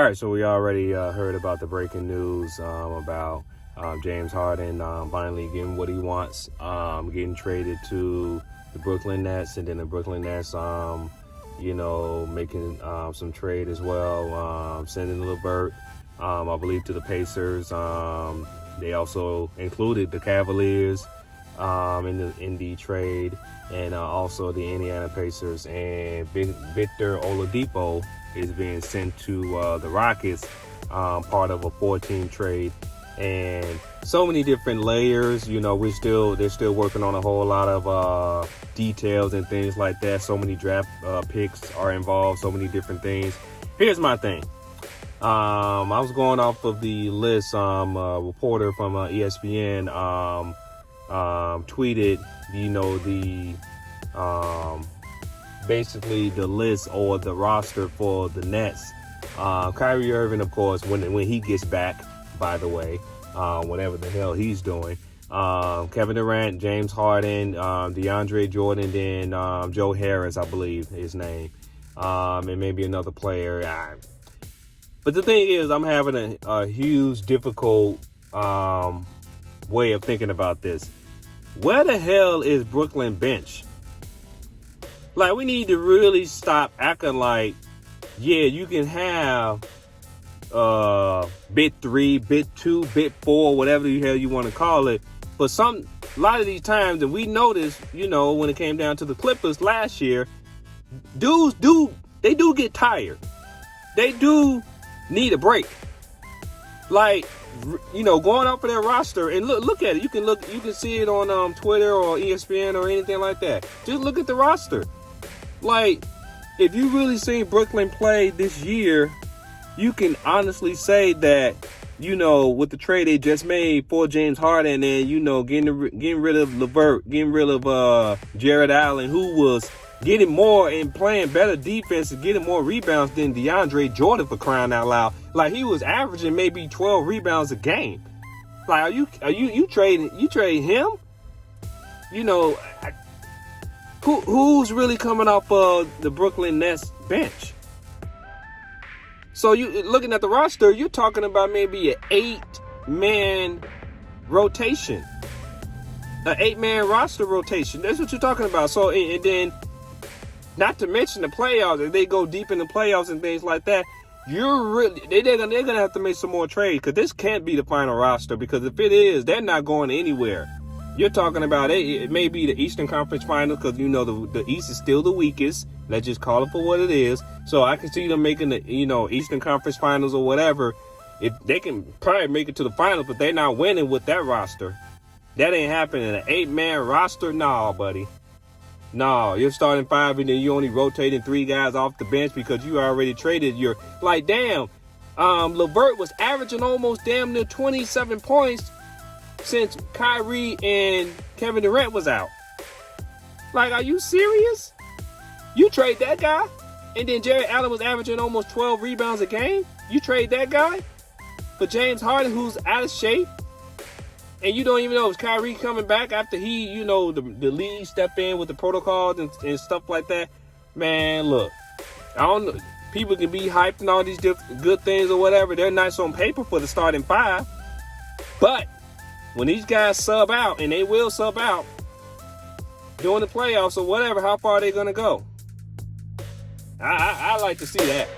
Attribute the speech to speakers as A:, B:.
A: All right, so we already heard about the breaking news about James Harden finally getting what he wants, getting traded to the Brooklyn Nets, and then the Brooklyn Nets, making some trade as well, sending LeVert, I believe, to the Pacers. They also included the Cavaliers in the trade, and also the Indiana Pacers, and Victor Oladipo is being sent to the Rockets, part of a 4-team trade, and so many different layers. They're still working on a whole lot of details and things like that. So many draft picks are involved, so many different things. Here's my thing. I was going off of the list. A reporter from ESPN tweeted, basically the list or the roster for the Nets. Kyrie Irving, of course, when he gets back, by the way, whatever the hell he's doing. Kevin Durant, James Harden, DeAndre Jordan, then Joe Harris, I believe his name, and maybe another player. But the thing is, I'm having a huge, difficult way of thinking about this. Where the hell is Brooklyn bench? Like, we need to really stop acting like, yeah, you can have bit 3, bit 2, bit 4, whatever the hell you want to call it. But a lot of these times, and we noticed, when it came down to the Clippers last year, dudes do get tired. They do need a break. Like, going up for their roster, and look at it. You can see it on Twitter or ESPN or anything like that. Just look at the roster. Like, if you really seen Brooklyn play this year, you can honestly say that, with the trade they just made for James Harden, and getting rid of LeVert, getting rid of Jared Allen, who was getting more and playing better defense and getting more rebounds than DeAndre Jordan, for crying out loud. Like, he was averaging maybe 12 rebounds a game. Like, are you trading him? Who's really coming off the Brooklyn Nets bench? So you looking at the roster, you're talking about maybe an 8-man rotation, an 8-man roster rotation. That's what you're talking about. So and then, not to mention the playoffs, if they go deep in the playoffs and things like that, they're gonna have to make some more trades, because this can't be the final roster, because if it is, they're not going anywhere. You're talking about it may be the Eastern Conference Finals, because the East is still the weakest. Let's just call it for what it is. So I can see them making the Eastern Conference Finals or whatever. If they can probably make it to the finals, but they're not winning with that roster. That ain't happening. An 8-man roster, nah, buddy. No, you're starting 5 and then you only rotating 3 guys off the bench because you already traded your, like, damn. LeVert was averaging almost damn near 27 points since Kyrie and Kevin Durant was out. Like, are you serious? You trade that guy? And then Jared Allen was averaging almost 12 rebounds a game? You trade that guy for James Harden, who's out of shape? And you don't even know if Kyrie coming back after he, the league step in with the protocols and stuff like that. Man, look, I don't know. People can be hyped and all these good things or whatever. They're nice on paper for the starting 5. But when these guys sub out, and they will sub out during the playoffs or whatever, how far are they going to go? I like to see that.